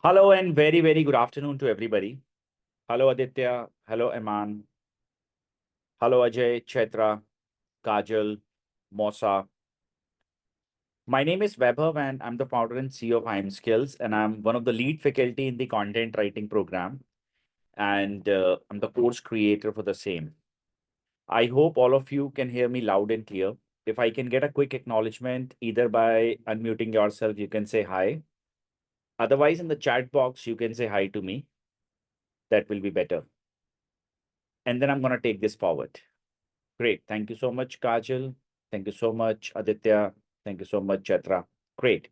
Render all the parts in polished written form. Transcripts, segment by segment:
Hello and very, very good afternoon to everybody. Hello, Aditya. Hello, Eman. Hello, Ajay, Chetra, Kajal, Mosa. My name is Vaibhav and I'm the founder and CEO of IM Skills, and I'm one of the lead faculty in the content writing program, and I'm the course creator for the same. I hope all of you can hear me loud and clear. If I can get a quick acknowledgement, either by unmuting yourself, you can say hi. Otherwise, in the chat box, you can say hi to me. That will be better. And then I'm going to take this forward. Great. Thank you so much, Kajal. Thank you so much, Aditya. Thank you so much, Chatra. Great.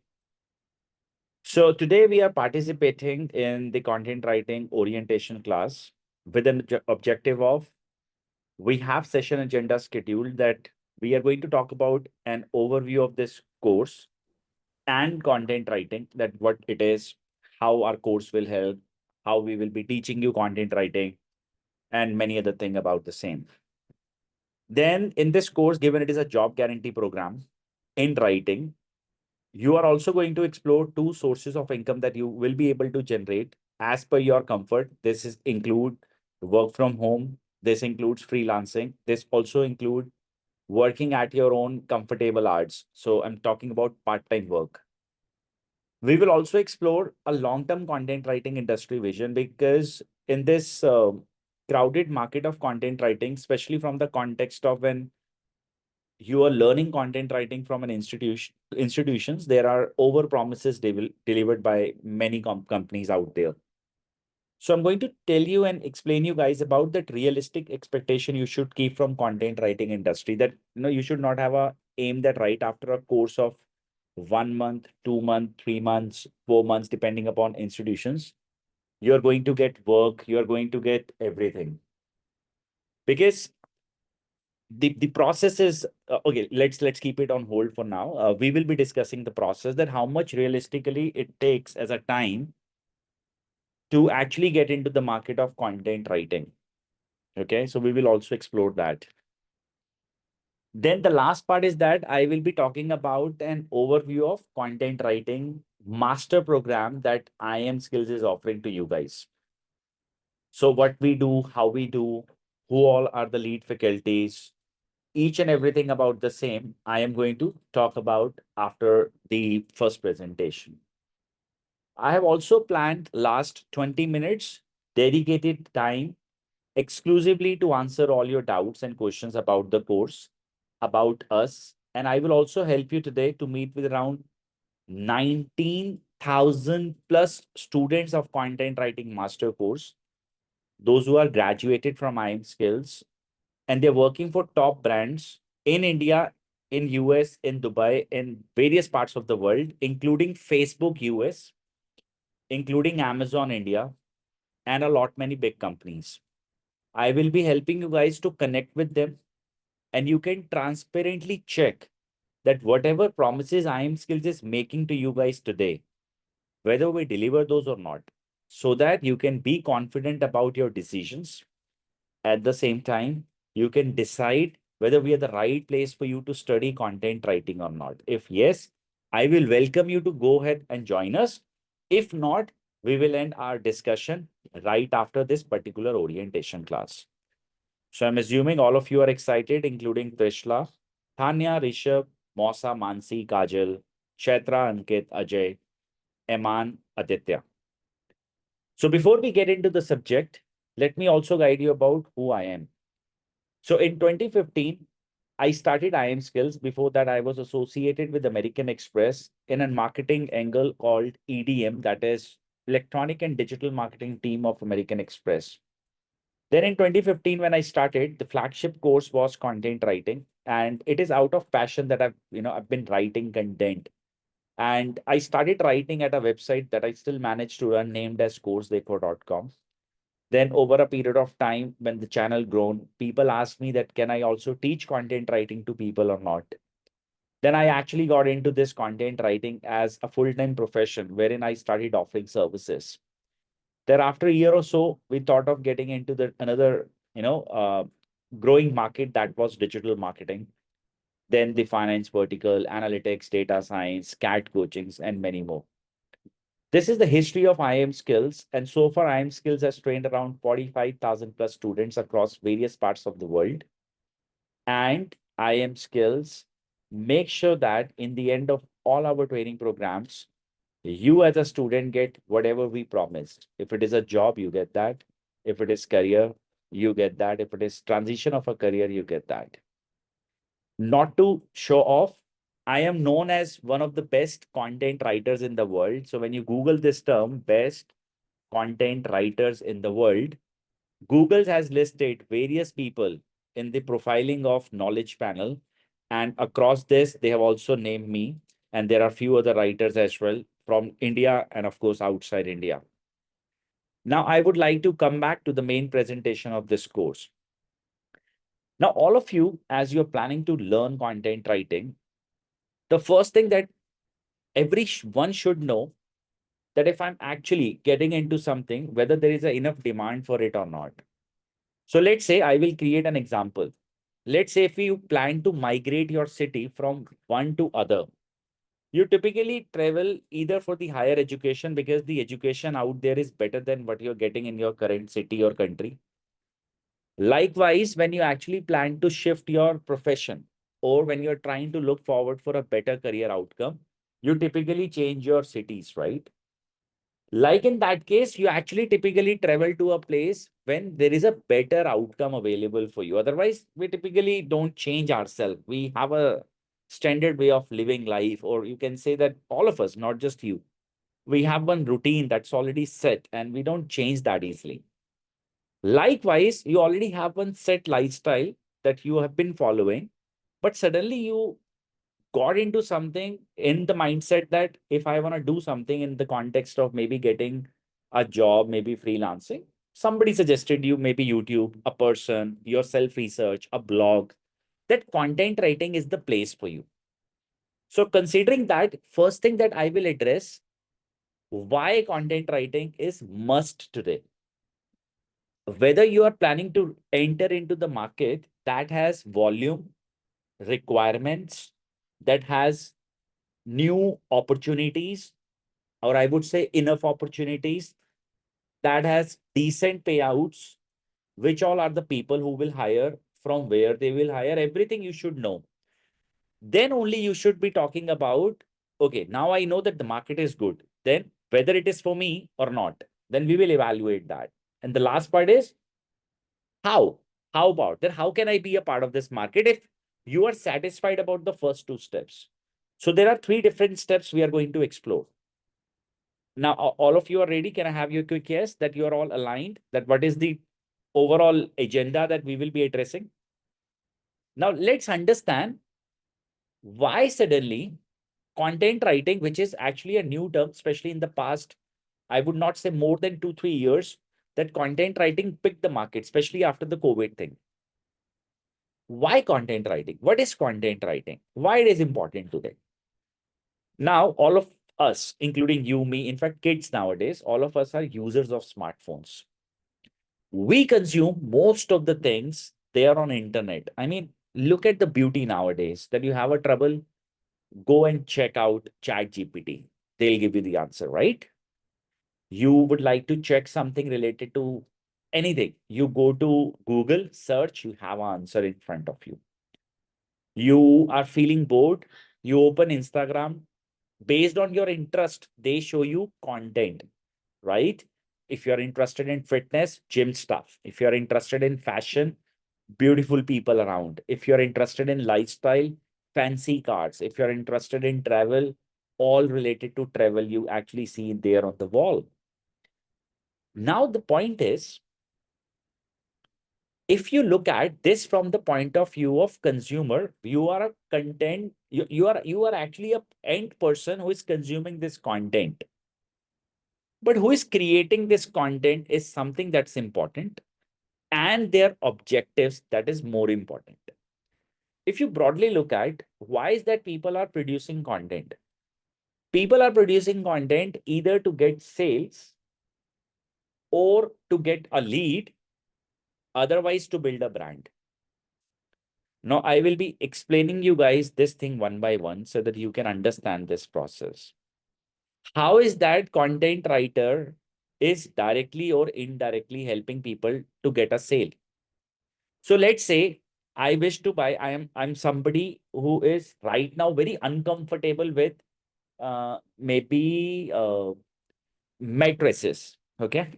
So today we are participating in the content writing orientation class with an objective of we have session agenda scheduled that we are going to talk about an overview of this course and content writing, that what it is, how our course will help, how we will be teaching you content writing, and many other thing about the same. Then in this course, given it is a job guarantee program in writing, you are also going to explore two sources of income that you will be able to generate as per your comfort. This is include work from home. This includes freelancing. This also include working at your own comfortable hours. So I'm talking about part-time work. We will also explore a long-term content writing industry vision, because in this crowded market of content writing, especially from the context of when you are learning content writing from an institutions, there are over promises delivered by many companies out there. So I'm going to tell you and explain you guys about that realistic expectation you should keep from content writing industry, that you should not have a aim that right after a course of 1 month, 2 month, 3 months, 4 months, depending upon institutions, you're going to get work, you're going to get everything. Because the process is okay. Let's keep it on hold for now. We will be discussing the process, that how much realistically it takes as a time to actually get into the market of content writing. Okay, so we will also explore that. Then the last part is that I will be talking about an overview of content writing master program that IM Skills is offering to you guys. So what we do, how we do, who all are the lead faculties, each and everything about the same, I am going to talk about after the first presentation. I have also planned last 20 minutes dedicated time exclusively to answer all your doubts and questions about the course, about us. And I will also help you today to meet with around 19,000 plus students of content writing master course, those who are graduated from IM Skills, and they're working for top brands in India, in US, in Dubai, in various parts of the world, including Facebook US, including Amazon India, and a lot many big companies. I will be helping you guys to connect with them, and you can transparently check that whatever promises IM Skills is making to you guys today, whether we deliver those or not, so that you can be confident about your decisions. At the same time, you can decide whether we are the right place for you to study content writing or not. If yes, I will welcome you to go ahead and join us. If not, we will end our discussion right after this particular orientation class. So I'm assuming all of you are excited, including Trishla, Tanya, Rishabh, Mosa, Mansi, Kajal, Chetra, Ankit, Ajay, Eman, Aditya. So before we get into the subject, let me also guide you about who I am. So in 2015, I started IM Skills. Before that, I was associated with American Express in a marketing angle called EDM, that is Electronic and Digital Marketing Team of American Express. Then in 2015, when I started, the flagship course was content writing. And it is out of passion that I've been writing content. And I started writing at a website that I still manage to run named as coursedeco.com. Then over a period of time, when the channel grown, people asked me that can I also teach content writing to people or not? Then I actually got into this content writing as a full-time profession, wherein I started offering services. Thereafter a year or so, we thought of getting into the another, growing market, that was digital marketing. Then the finance vertical, analytics, data science, CAT coachings, and many more. This is the history of IIM Skills. And so far, IIM Skills has trained around 45,000 plus students across various parts of the world. And IIM Skills make sure that in the end of all our training programs, you as a student get whatever we promised. If it is a job, you get that. If it is career, you get that. If it is transition of a career, you get that. Not to show off, I am known as one of the best content writers in the world. So when you Google this term, best content writers in the world, Google has listed various people in the profiling of knowledge panel. And across this, they have also named me. And there are few other writers as well from India and of course outside India. Now, I would like to come back to the main presentation of this course. Now, all of you, as you're planning to learn content writing, the first thing that everyone should know that if I'm actually getting into something, whether there is enough demand for it or not. So let's say I will create an example. Let's say if you plan to migrate your city from one to other, you typically travel either for the higher education because the education out there is better than what you're getting in your current city or country. Likewise, when you actually plan to shift your profession or when you're trying to look forward for a better career outcome, you typically change your cities, right? Like in that case, you actually typically travel to a place when there is a better outcome available for you. Otherwise, we typically don't change ourselves. We have a standard way of living life, or you can say that all of us, not just you, we have one routine that's already set and we don't change that easily. Likewise, you already have one set lifestyle that you have been following, but suddenly you got into something in the mindset that if I want to do something in the context of maybe getting a job, maybe freelancing, somebody suggested you, maybe YouTube, a person, your self research, a blog, that content writing is the place for you. So, considering that, first thing that I will address why content writing is must today. Whether you are planning to enter into the market that has volume, requirements, that has new opportunities, or I would say enough opportunities, that has decent payouts, which all are the people who will hire, from where they will hire, everything you should know. Then only you should be talking about, okay, now I know that the market is good. Then whether it is for me or not, then we will evaluate that. And the last part is how? How about that? How can I be a part of this market if you are satisfied about the first two steps? So there are three different steps we are going to explore. Now, all of you are ready. Can I have your quick yes that you are all aligned? That what is the overall agenda that we will be addressing? Now, let's understand why suddenly content writing, which is actually a new term, especially in the past, I would not say more than 2-3 years, that content writing picked the market, especially after the COVID thing. Why content writing? What is content writing? Why it is important today? Now, all of us, including you, me, in fact, kids nowadays, all of us are users of smartphones. We consume most of the things there on internet. I mean, look at the beauty nowadays that you have a trouble, go and check out Chat GPT. They'll give you the answer, right? You would like to check something related to anything. You go to Google, search, you have an answer in front of you. You are feeling bored, you open Instagram. Based on your interest, they show you content, right? If you're interested in fitness, gym stuff. If you're interested in fashion, beautiful people around. If you're interested in lifestyle, fancy cars. If you're interested in travel, all related to travel, you actually see there on the wall. Now, the point is, if you look at this from the point of view of consumer, you are a content, you are actually a end person who is consuming this content. But who is creating this content is something that's important, and their objectives that is more important. If you broadly look at why is that people are producing content, people are producing content either to get sales or to get a lead, otherwise to build a brand. Now I will be explaining you guys this thing one by one so that you can understand this process. How is that content writer is directly or indirectly helping people to get a sale? So let's say I wish to buy, I'm somebody who is right now very uncomfortable with maybe mattresses. Okay.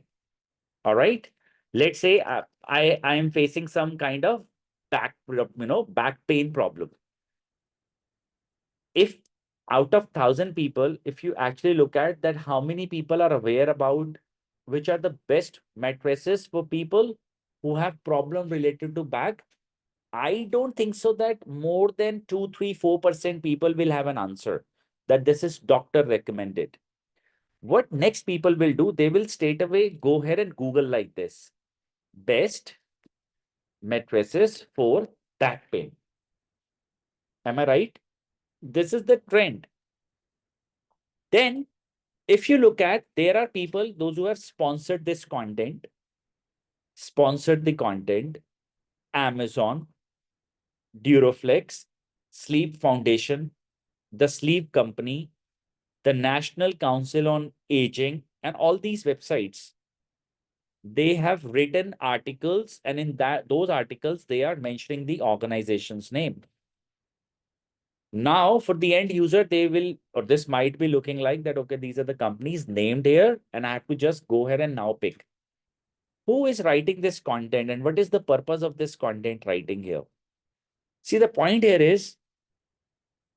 All right. Let's say I am facing some kind of back pain problem. If out of 1,000 people, if you actually look at that, how many people are aware about which are the best mattresses for people who have problem related to back? I don't think so that more than 2, 3, 4% people will have an answer that this is doctor recommended. What next people will do? They will straight away go ahead and Google like this: best mattresses for back pain. Am I right? This is the trend. Then, if you look at, there are people, those who have sponsored this content, sponsored the content, Amazon, Duroflex, Sleep Foundation, the Sleep Company, the National Council on Aging, and all these websites. They have written articles, and in those articles, they are mentioning the organization's name. Now, for the end user, they will, or this might be looking like that, okay, these are the companies named here, and I have to just go ahead and now pick. Who is writing this content and what is the purpose of this content writing here? See, the point here is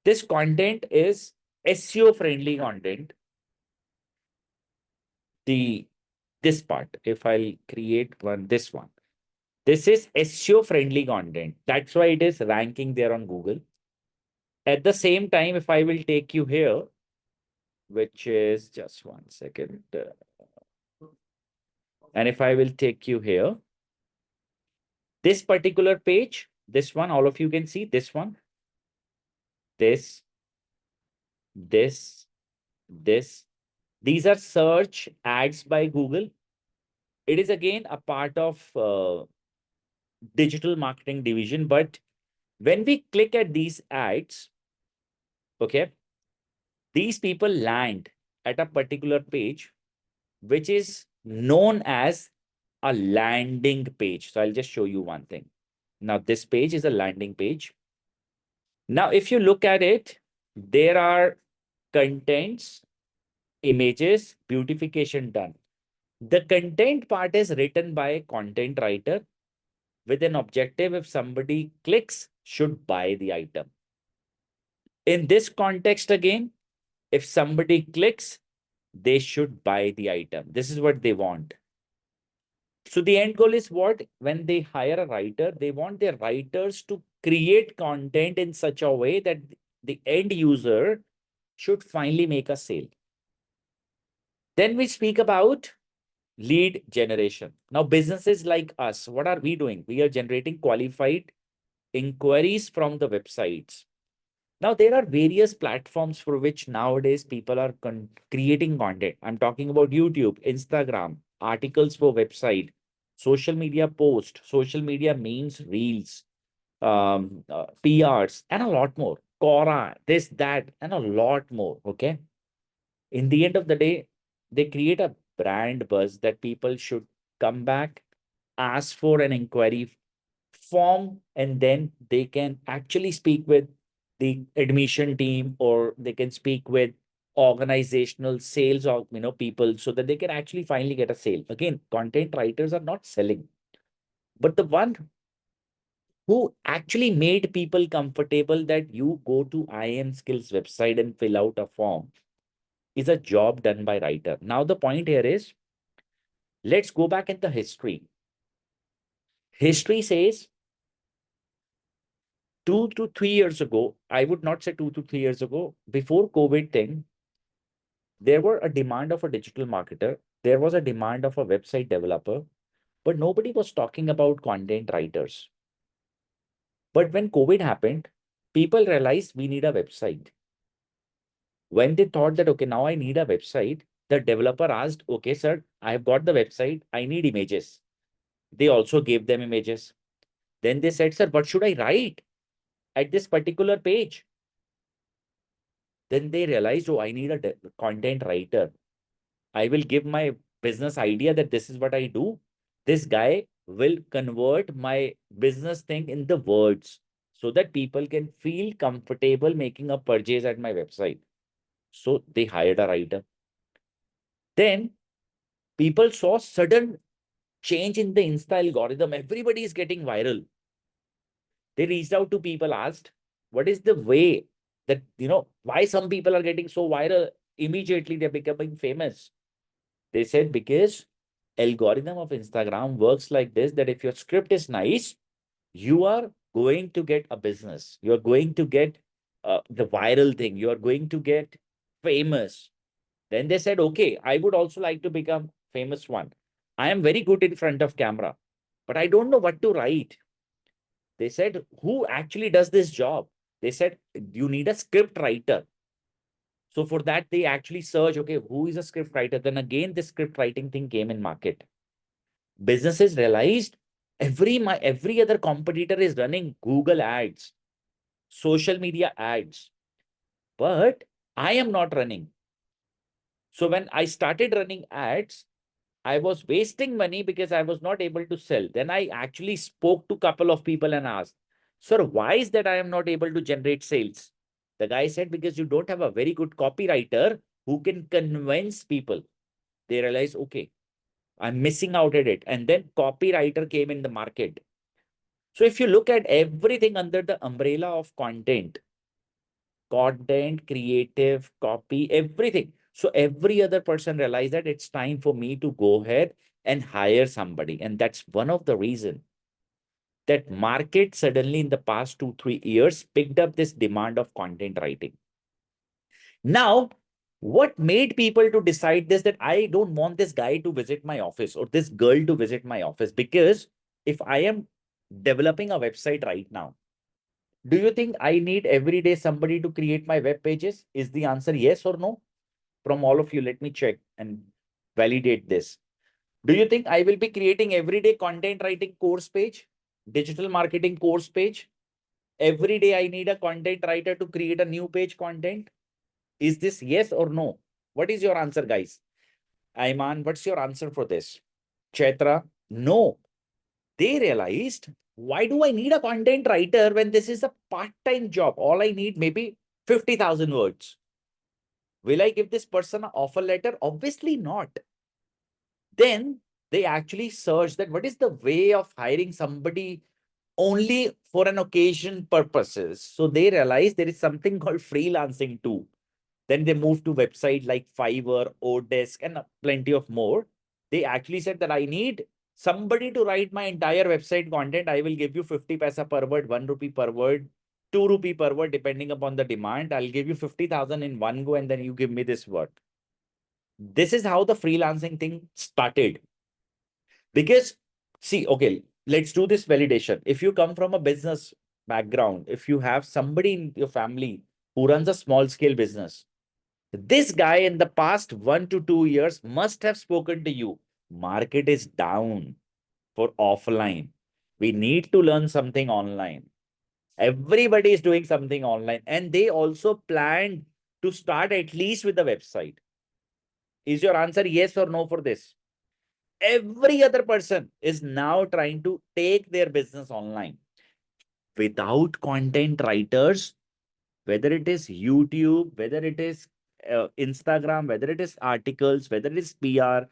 this content is SEO friendly content. This part, if I'll create this one, this is SEO friendly content. That's why it is ranking there on Google. At the same time, if I will take you here, which is just 1 second. And if I will take you here, this particular page, this one, all of you can see this one, this, this, this. These are search ads by Google. It is again a part of digital marketing division. But when we click at these ads, okay, these people land at a particular page, which is known as a landing page. So I'll just show you one thing. Now, this page is a landing page. Now, if you look at it, there are contents, images, beautification done. The content part is written by a content writer with an objective: if somebody clicks, should buy the item. In this context, again, if somebody clicks, they should buy the item. This is what they want. So the end goal is what? When they hire a writer, they want their writers to create content in such a way that the end user should finally make a sale. Then we speak about lead generation. Now, businesses like us, what are we doing? We are generating qualified inquiries from the websites. Now, there are various platforms for which nowadays people are creating content. I'm talking about YouTube, Instagram, articles for website, social media post, social media memes, reels, PRs, and a lot more. Quora, this, that, and a lot more. Okay. In the end of the day, they create a brand buzz that people should come back, ask for an inquiry form, and then they can actually speak with the admission team, or they can speak with organizational sales or people, so that they can actually finally get a sale. Again, content writers are not selling, but the one who actually made people comfortable that you go to IM Skills website and fill out a form is a job done by writer. Now the point here is, let's go back in the history. History says 2 to 3 years ago, I would not say 2 to 3 years ago, before COVID thing, there were a demand of a digital marketer. There was a demand of a website developer, but nobody was talking about content writers. But when COVID happened, people realized we need a website. When they thought that, okay, now I need a website, the developer asked, okay, sir, I have got the website. I need images. They also gave them images. Then they said, sir, what should I write at this particular page? Then they realized, oh, I need a content writer. I will give my business idea that this is what I do. This guy will convert my business thing in the words so that people can feel comfortable making a purchase at my website. So they hired a writer. Then people saw sudden change in the Insta algorithm. Everybody is getting viral. They reached out to people, asked, what is the way that, why some people are getting so viral? Immediately they're becoming famous. They said, because algorithm of Instagram works like this, that if your script is nice, you are going to get a business. You're going to get the viral thing. You're going to get famous. Then they said, okay, I would also like to become famous one. I am very good in front of camera, but I don't know what to write. They said, who actually does this job? They said, you need a script writer. So for that, they actually search, okay, who is a script writer? Then again, the script writing thing came in market. Businesses realized every other competitor is running Google ads, social media ads, but I am not running. So when I started running ads, I was wasting money because I was not able to sell. Then I actually spoke to a couple of people and asked, sir, why is that I am not able to generate sales? The guy said, because you don't have a very good copywriter who can convince people. They realized, okay, I'm missing out at it. And then copywriter came in the market. So if you look at everything under the umbrella of content, creative, copy, everything. So every other person realized that it's time for me to go ahead and hire somebody. And that's one of the reasons that market suddenly in the past 2-3 years picked up this demand of content writing. Now, what made people to decide this, that I don't want this guy to visit my office or this girl to visit my office? Because if I am developing a website right now, do you think I need every day somebody to create my web pages? Is the answer yes or no? From all of you, let me check and validate this. Do you think I will be creating everyday content writing course page, digital marketing course page? Every day I need a content writer to create a new page content. Is this yes or no? What is your answer, guys? Ayman, what's your answer for this? Chaitra, no. They realized, why do I need a content writer when this is a part-time job? All I need maybe 50,000 words. Will I give this person an offer letter? Obviously not. Then they actually searched that what is the way of hiring somebody only for an occasion purposes. So they realized there is something called freelancing too. Then they moved to website like Fiverr, Odesk, and plenty of more. They actually said that I need somebody to write my entire website content. I will give you 50 paisa per word, 1 rupee per word, 2 rupee per word, depending upon the demand. I'll give you 50,000 in one go, and then you give me this work. This is how the freelancing thing started. Because, see, okay, let's do this validation. If you come from a business background, if you have somebody in your family who runs a small scale business, this guy in the past 1 to 2 years must have spoken to you. Market is down for offline. We need to learn something online. Everybody is doing something online, and they also planned to start at least with the website. Is your answer yes or no for this? Every other person is now trying to take their business online. Without content writers, whether it is YouTube, whether it is Instagram, whether it is articles, whether it is PR,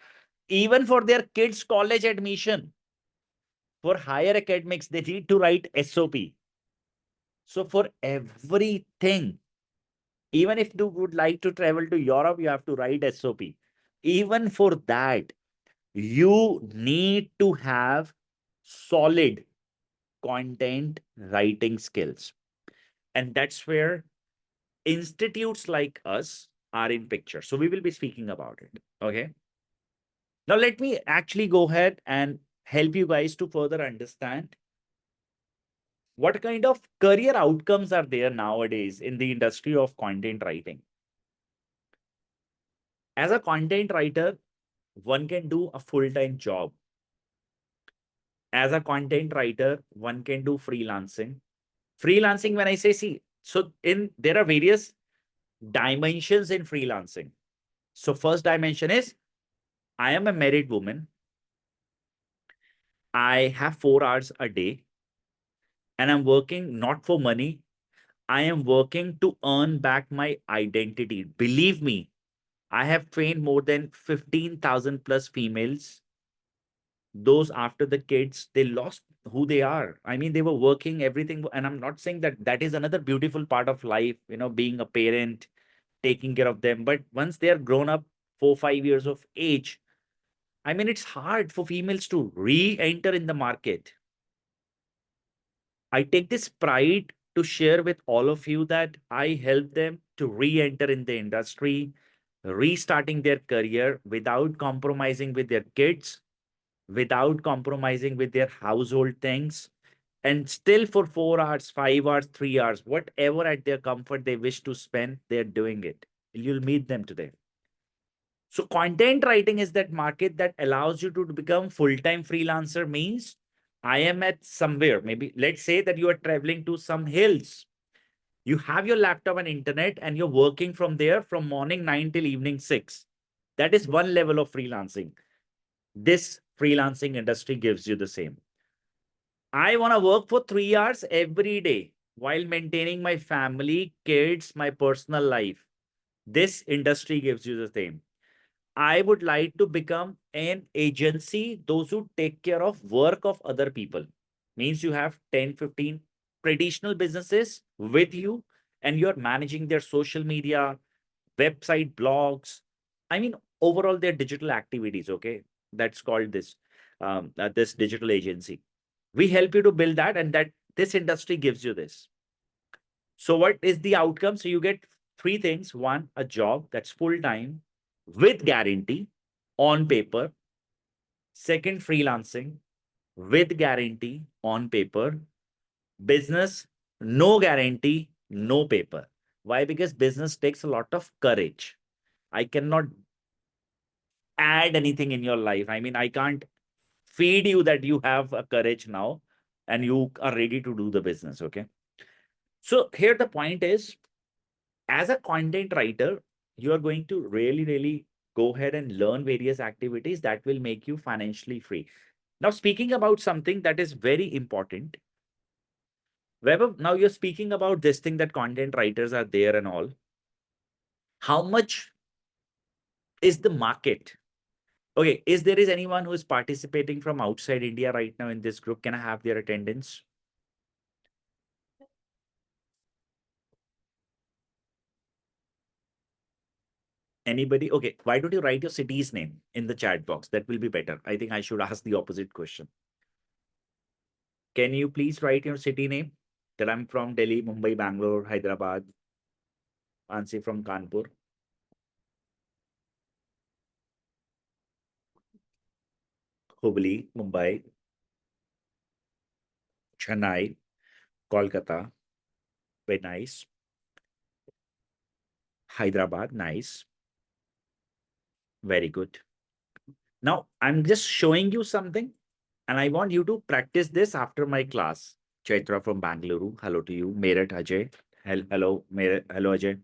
even for their kids' college admission, for higher academics, they need to write SOP. So for everything, even if you would like to travel to Europe, you have to write SOP. Even for that, you need to have solid content writing skills. And that's where institutes like us are in picture. So we will be speaking about it. Okay. Now let me actually go ahead and help you guys to further understand what kind of career outcomes are there nowadays in the industry of content writing. As a content writer, one can do a full-time job. As a content writer, one can do freelancing. Freelancing, when I say, see, so there are various dimensions in freelancing. So first dimension is, I am a married woman. I have 4 hours a day and I'm working not for money. I am working to earn back my identity. Believe me, I have trained more than 15,000 plus females. Those after the kids, they lost who they are. I mean, they were working everything. And I'm not saying that that is another beautiful part of life, being a parent, taking care of them. But once they are grown up, 4, 5 years of age, I mean, it's hard for females to re-enter in the market. I take this pride to share with all of you that I help them to re-enter in the industry, restarting their career without compromising with their kids, without compromising with their household things, and still for 4 hours, 5 hours, 3 hours, whatever at their comfort they wish to spend, they're doing it. You'll meet them today. So content writing is that market that allows you to become full-time freelancer. Means I am at somewhere, maybe let's say that you are traveling to some hills. You have your laptop and internet and you're working from there from morning 9 till evening 6. That is one level of freelancing. This freelancing industry gives you the same. I want to work for 3 hours every day while maintaining my family, kids, my personal life. This industry gives you the same. I would like to become an agency, those who take care of work of other people. Means you have 10, 15 traditional businesses with you and you're managing their social media, website, blogs. I mean, overall their digital activities. Okay. That's called this digital agency. We help you to build that, and that this industry gives you this. So what is the outcome? So you get three things. One, a job that's full-time with guarantee on paper. Second, freelancing with guarantee on paper. Business, no guarantee, no paper. Why? Because business takes a lot of courage. I cannot add anything in your life. I mean, I can't feed you that you have a courage now and you are ready to do the business. Okay. So here the point is, as a content writer, you are going to really, really go ahead and learn various activities that will make you financially free. Now, speaking about something that is very important, Weber, now you're speaking about this thing that content writers are there and all. How much is the market? Okay, is anyone who is participating from outside India right now in this group? Can I have their attendance? Anybody? Okay, why don't you write your city's name in the chat box? That will be better. I think I should ask the opposite question. Can you please write your city name? That I'm from Delhi, Mumbai, Bangalore, Hyderabad. Ansi from Kanpur. Hubli, Mumbai, Chennai, Kolkata. Very nice. Hyderabad, nice. Very good. Now, I'm just showing you something and I want you to practice this after my class. Chaitra from Bangalore. Hello to you. Meerut Ajay. Hello, Meerut. Hello, Ajay.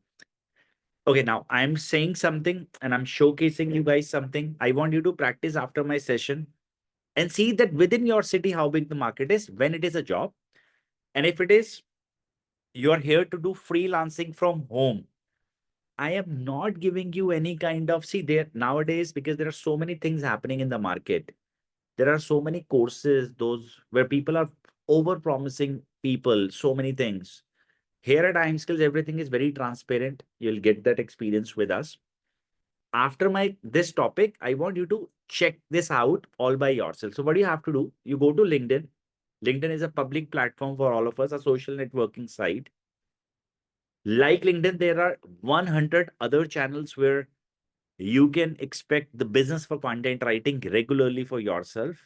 Okay, now I'm saying something and I'm showcasing you guys something. I want you to practice after my session and see that within your city how big the market is when it is a job. And if it is, you're here to do freelancing from home. I am not giving you any kind of, see there nowadays, because there are so many things happening in the market. There are so many courses, those where people are over promising people so many things. Here at iAIM Skills, everything is very transparent. You'll get that experience with us. After this topic, I want you to check this out all by yourself. So what do you have to do? You go to LinkedIn. LinkedIn is a public platform for all of us, a social networking site. Like LinkedIn, there are 100 other channels where you can expect the business for content writing regularly for yourself.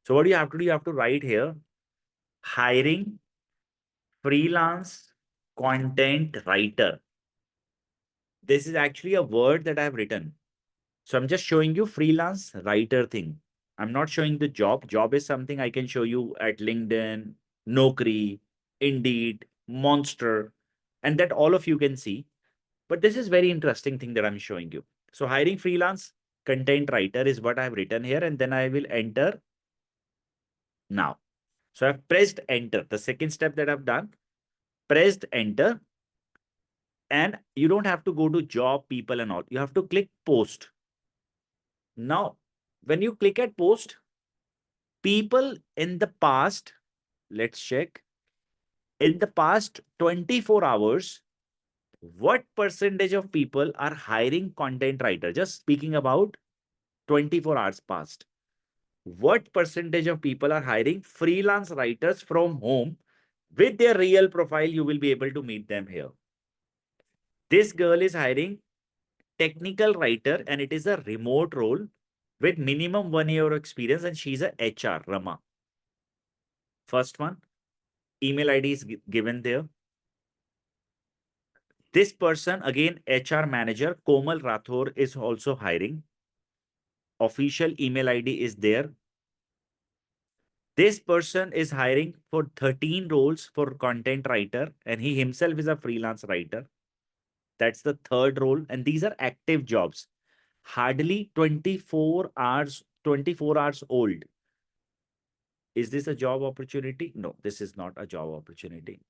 So what do you have to do? You have to write here, hiring freelance content writer. This is actually a word that I have written. So I'm just showing you freelance writer thing. I'm not showing the job. Job is something I can show you at LinkedIn, Naukri, Indeed, Monster, and that all of you can see. But this is very interesting thing that I'm showing you. So hiring freelance content writer is what I've written here, and then I will enter now. So I've pressed enter. The second step that I've done, pressed enter, and you don't have to go to job, people and all. You have to click post. Now, when you click at post, people in the past, let's check, in the past 24 hours, what percentage of people are hiring content writer? Just speaking about 24 hours past. What percentage of people are hiring freelance writers from home with their real profile? You will be able to meet them here. This girl is hiring technical writer and it is a remote role with minimum 1 year experience and she's a HR, Rama. First one, email ID is given there. This person, again, HR manager, Komal Rathore is also hiring. Official email ID is there. This person is hiring for 13 roles for content writer and he himself is a freelance writer. That's the third role. And these are active jobs. Hardly 24 hours old. Is this a job opportunity? No, this is not a job opportunity.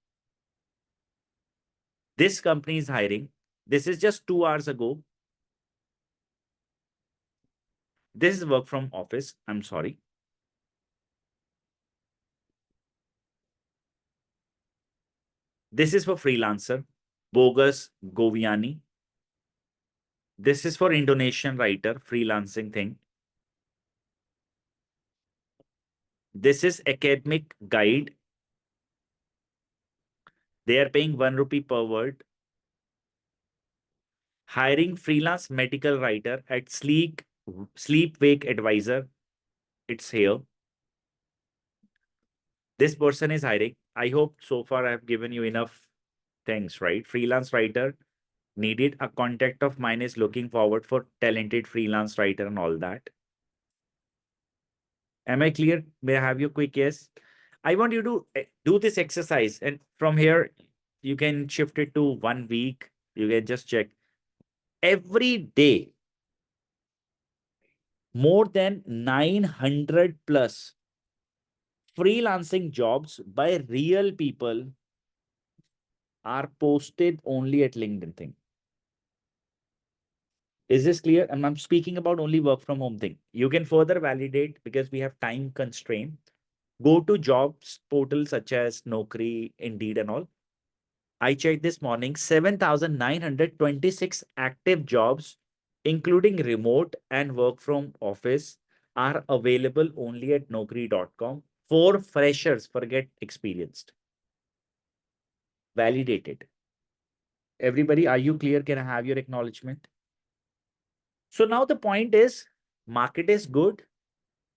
This company is hiring. This is just 2 hours ago. This is work from office. I'm sorry. This is for freelancer, Bogus Goviani. This is for Indonesian writer, freelancing thing. This is academic guide. They are paying 1 rupee per word. Hiring freelance medical writer at Sleep Wake Advisor. It's here. This person is hiring. I hope so far I've given you enough things, right? Freelance writer needed. A contact of mine is looking forward for talented freelance writer and all that. Am I clear? May I have your quick yes? I want you to do this exercise. And from here, you can shift it to 1 week. You can just check. Every day, more than 900 plus freelancing jobs by real people are posted only at LinkedIn thing. Is this clear? And I'm speaking about only work from home thing. You can further validate because we have time constraint. Go to jobs portals such as Naukri, Indeed and all. I checked this morning, 7,926 active jobs, including remote and work from office, are available only at Naukri.com for freshers, forget experienced. Validated. Everybody, are you clear? Can I have your acknowledgement? So now the point is, market is good,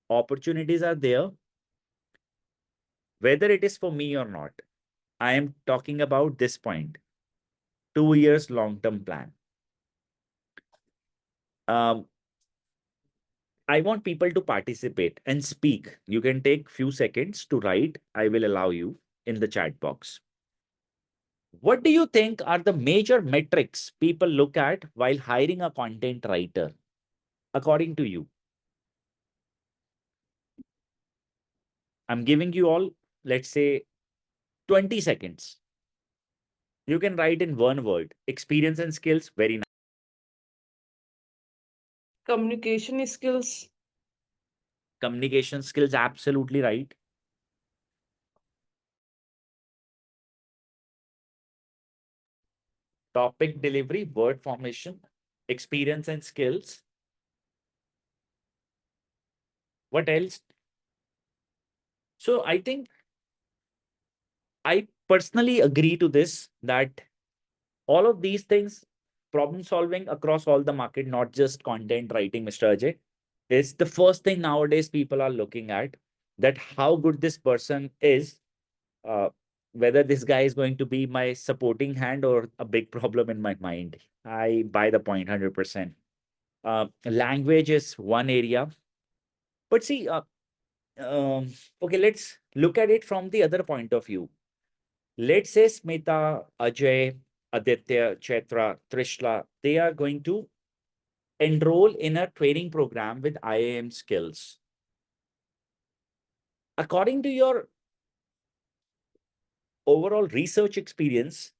opportunities are there, whether it is for me or not. I am talking about this point, 2 years long-term plan. I want people to participate and speak. You can take few seconds to write. I will allow you in the chat box. What do you think are the major metrics people look at while hiring a content writer, according to you? I'm giving you all, let's say, 20 seconds. You can write in one word. Experience and skills, very nice. Communication skills. Communication skills, absolutely right. Topic delivery, word formation, experience and skills. What else? So I think I personally agree to this, that all of these things, problem solving across all the market, not just content writing, Mr. Ajay, is the first thing nowadays people are looking at, that how good this person is, uh, whether this guy is going to be my supporting hand or a big problem in my mind. I buy the point 100%. Language is one area. But see, okay, let's look at it from the other point of view. Let's say Smita, Ajay, Aditya, Chaitra, Trishla, they are going to enroll in a training program with IIM Skills. According to your overall research experience,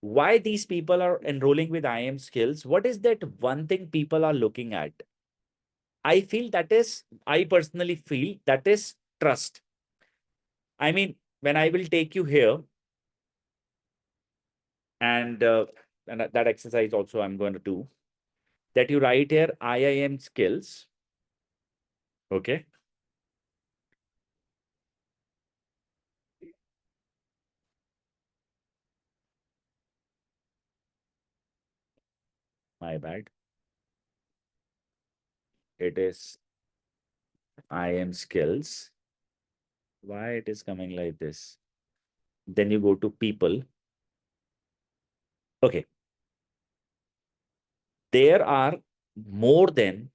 why these people are enrolling with IIM Skills? What is that one thing people are looking at? I personally feel that is trust. I mean, when I will take you here, and that exercise also I'm going to do, that you write here IIM Skills. Okay. My bad. It is IIM Skills. Why it is coming like this? Then you go to people. Okay. There are more than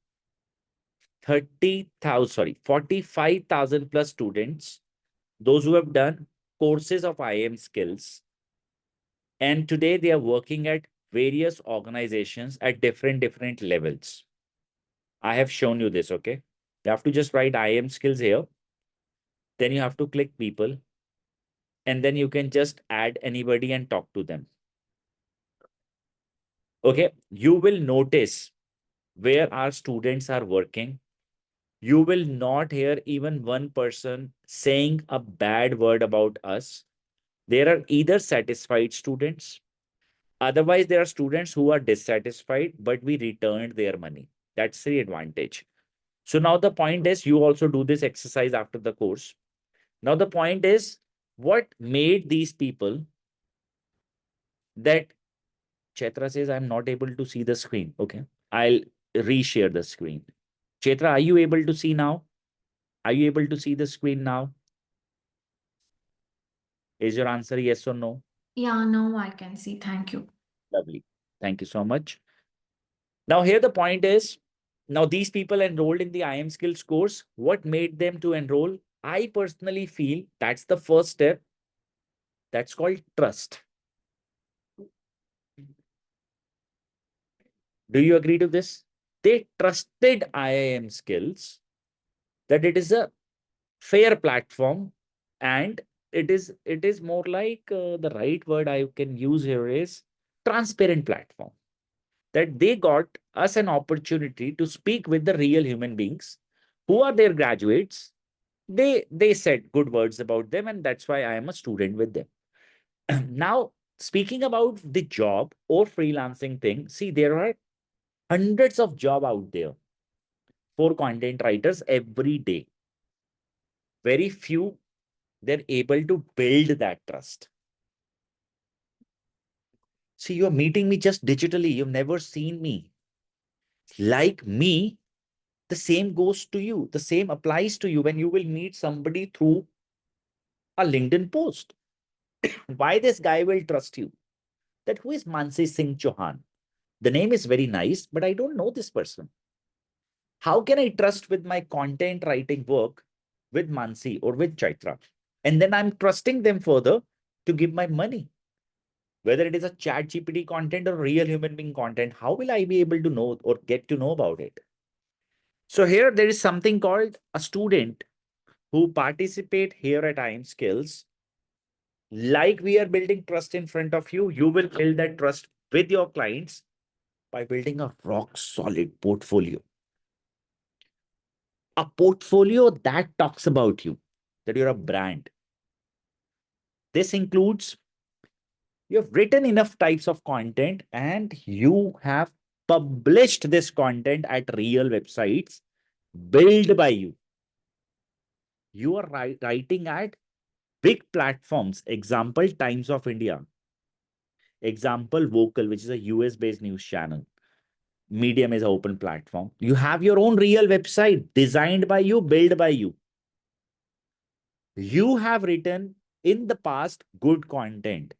30,000, sorry, 45,000 plus students, those who have done courses of IIM Skills. And today they are working at various organizations at different levels. I have shown you this, okay? You have to just write IIM Skills here. Then you have to click people. And then you can just add anybody and talk to them. Okay, you will notice where our students are working. You will not hear even one person saying a bad word about us. There are either satisfied students, otherwise, there are students who are dissatisfied, but we returned their money. That's the advantage. So now the point is, you also do this exercise after the course. Now the point is, what made these people that Chetra says, I'm not able to see the screen. Okay. I'll reshare the screen. Chetra, are you able to see now? Are you able to see the screen now? Is your answer yes or no? Yeah, now I can see. Thank you. Lovely. Thank you so much. Now, here the point is, now these people enrolled in the IIM Skills course. What made them to enroll? I personally feel that's the first step. That's called trust. Do you agree to this? They trusted IIM Skills that it is a fair platform, and it is more like the right word I can use here is transparent platform, that they got us an opportunity to speak with the real human beings who are their graduates. They said good words about them, and that's why I am a student with them. Now, speaking about the job or freelancing thing, see, there are hundreds of job out there for content writers every day. Very few they're able to build that trust. See, you're meeting me just digitally. You've never seen me. Like me, the same goes to you. The same applies to you when you will meet somebody through a LinkedIn post. Why this guy will trust you? That who is Mansi Singh Chauhan? The name is very nice, but I don't know this person. How can I trust with my content writing work with Mansi or with Chaitra? And then I'm trusting them further to give my money. Whether it is a chat GPT content or real human being content, how will I be able to know or get to know about it? So here there is something called a student who participate here at IIM Skills. Like we are building trust in front of you, you will build that trust with your clients by building a rock solid portfolio. A portfolio that talks about you, that you're a brand. This includes you have written enough types of content and you have published this content at real websites built by you. You are writing at big platforms. Example, Times of India. Example, Vocal, which is a US based news channel. Medium is an open platform. You have your own real website designed by you, built by you. You have written in the past good content.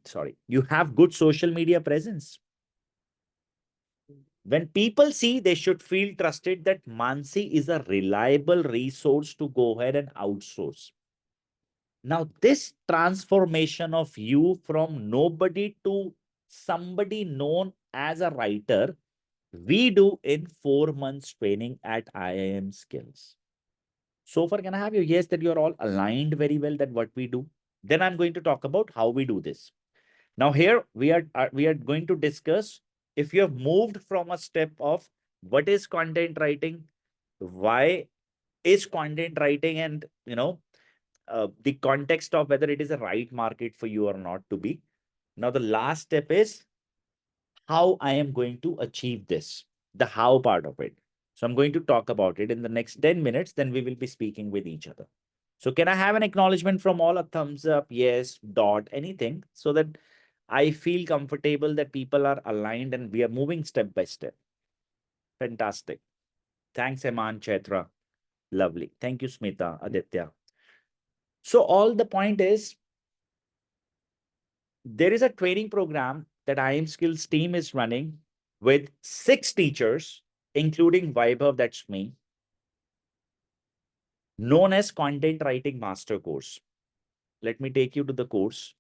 Sorry, you have good social media presence. When people see, they should feel trusted that Mansi is a reliable resource to go ahead and outsource. Now, this transformation of you from nobody to somebody known as a writer, we do in 4 months training at IIM Skills. So far, can I have your yes that you're all aligned very well that what we do? Then I'm going to talk about how we do this. Now here we are going to discuss if you have moved from a step of what is content writing, why is content writing, and the context of whether it is a right market for you or not to be. Now the last step is how I am going to achieve this, the how part of it. So I'm going to talk about it in the next 10 minutes, then we will be speaking with each other. So can I have an acknowledgement from all, a thumbs up, yes, dot, anything, so that I feel comfortable that people are aligned and we are moving step by step. Fantastic. Thanks, Eman, Chaitra. Lovely. Thank you, Smita, Aditya. So all the point is, there is a training program that IIM Skills team is running with 6 teachers, including Vaibhav, that's me, known as Content Writing Master Course. Let me take you to the course.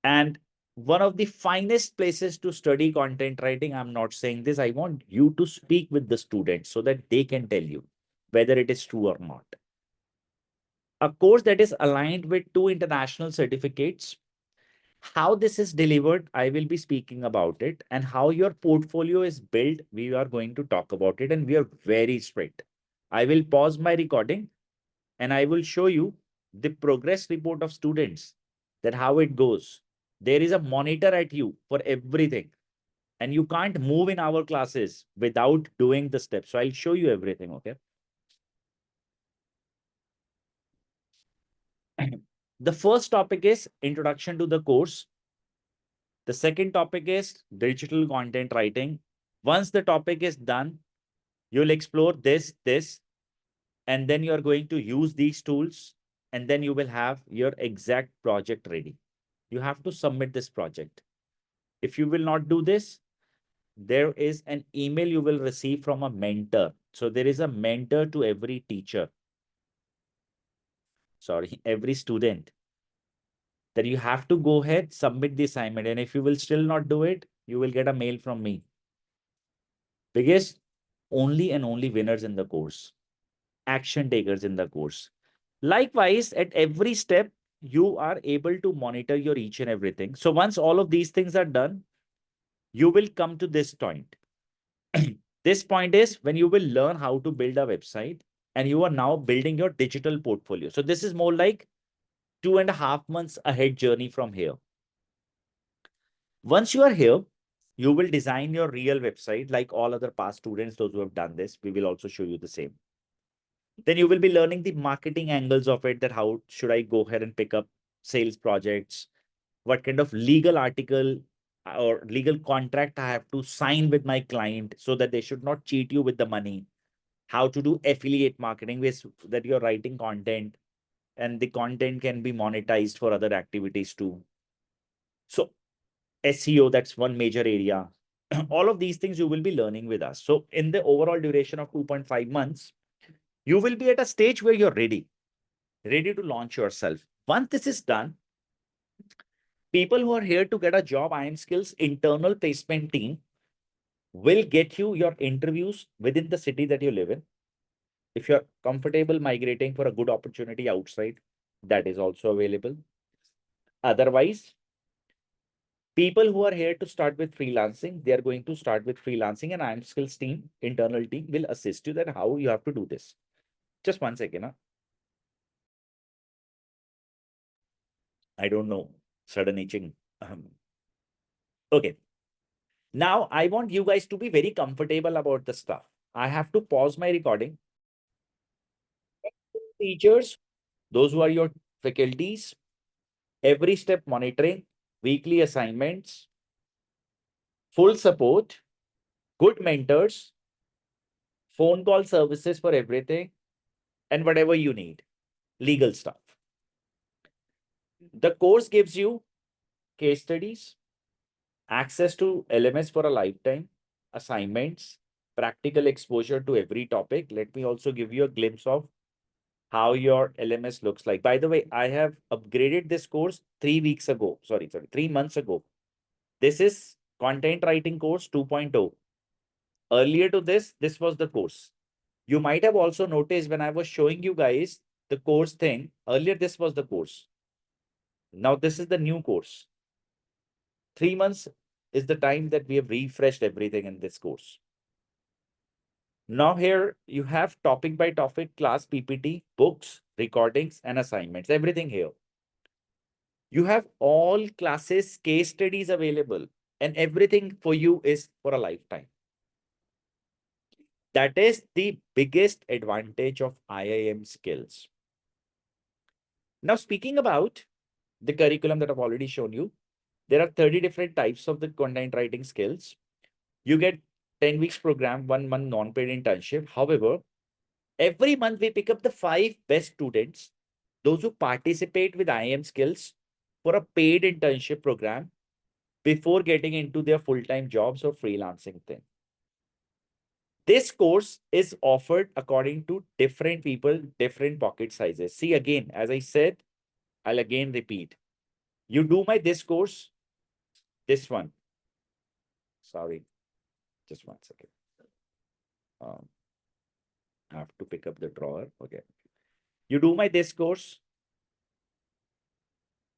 And one of the finest places to study content writing, I'm not saying this, I want you to speak with the students so that they can tell you whether it is true or not. A course that is aligned with 2 international certificates. How this is delivered, I will be speaking about it, and how your portfolio is built, we are going to talk about it, and we are very strict. I will pause my recording and I will show you the progress report of students, that how it goes. There is a monitor at you for everything, and you can't move in our classes without doing the steps. So I'll show you everything, okay? The first topic is introduction to the course. The second topic is digital content writing. Once the topic is done, you'll explore this, and then you're going to use these tools, and then you will have your exact project ready. You have to submit this project. If you will not do this, there is an email you will receive from a mentor. So there is a mentor to every teacher. Sorry, every student. That you have to go ahead, submit the assignment. And if you will still not do it, you will get a mail from me. Because only and only winners in the course, action takers in the course. Likewise, at every step, you are able to monitor your each and everything. So once all of these things are done, you will come to this point. This point is when you will learn how to build a website and you are now building your digital portfolio. So this is more like 2.5 months ahead journey from here. Once you are here, you will design your real website like all other past students, those who have done this. We will also show you the same. Then you will be learning the marketing angles of it, that how should I go ahead and pick up sales projects, what kind of legal article or legal contract I have to sign with my client so that they should not cheat you with the money, how to do affiliate marketing with that you're writing content and the content can be monetized for other activities too. So SEO, that's one major area. All of these things you will be learning with us. So in the overall duration of 2.5 months, you will be at a stage where you're ready to launch yourself. Once this is done, people who are here to get a job, IIM Skills internal placement team will get you your interviews within the city that you live in. If you're comfortable migrating for a good opportunity outside, that is also available. Otherwise, people who are here to start with freelancing, they are going to start with freelancing, and IIM Skills team, internal team, will assist you that how you have to do this. Just 1 second. Huh? I don't know. Sudden itching. Okay. Now, I want you guys to be very comfortable about the stuff. I have to pause my recording. Teachers, those who are your faculties, every step monitoring, weekly assignments, full support, good mentors, phone call services for everything, and whatever you need, legal stuff. The course gives you case studies, access to LMS for a lifetime, assignments, practical exposure to every topic. Let me also give you a glimpse of how your LMS looks like. By the way, I have upgraded this course 3 weeks ago. Sorry, 3 months ago. This is content writing course 2.0. Earlier to this was the course. You might have also noticed when I was showing you guys the course thing, earlier this was the course. Now this is the new course. 3 months is the time that we have refreshed everything in this course. Now here you have topic by topic class PPT, books, recordings, and assignments, everything here. You have all classes, case studies available, and everything for you is for a lifetime. That is the biggest advantage of IIM Skills. Now, speaking about the curriculum that I've already shown you, there are 30 different types of the content writing skills. You get 10 weeks program, 1 month non-paid internship. However, every month we pick up the 5 best students, those who participate with IIM Skills for a paid internship program before getting into their full-time jobs or freelancing thing. This course is offered according to different people, different pocket sizes. See, again, as I said, I'll again repeat. You do this course, this one. Sorry, just 1 second. I have to pick up the drawer. Okay. You do this course,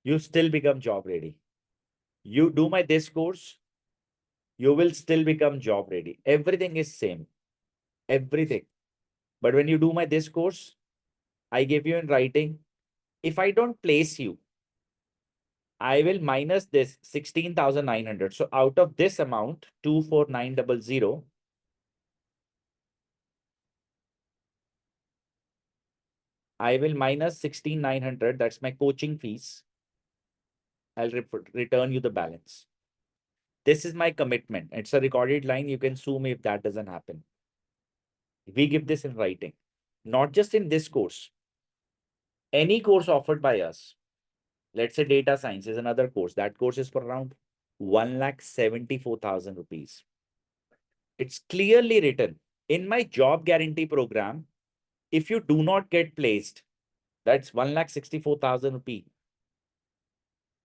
you still become job ready. You do this course, you will still become job ready. Everything is same. Everything. But when you do this course, I give you in writing, if I don't place you, I will minus this 16,900. So out of this amount, 24900, I will minus 16,900. That's my coaching fees. I'll return you the balance. This is my commitment. It's a recorded line. You can sue me if that doesn't happen. We give this in writing, not just in this course. Any course offered by us, let's say data science is another course. That course is for around 1,74,000 rupees. It's clearly written in my job guarantee program. If you do not get placed, that's 1,64,000 rupees.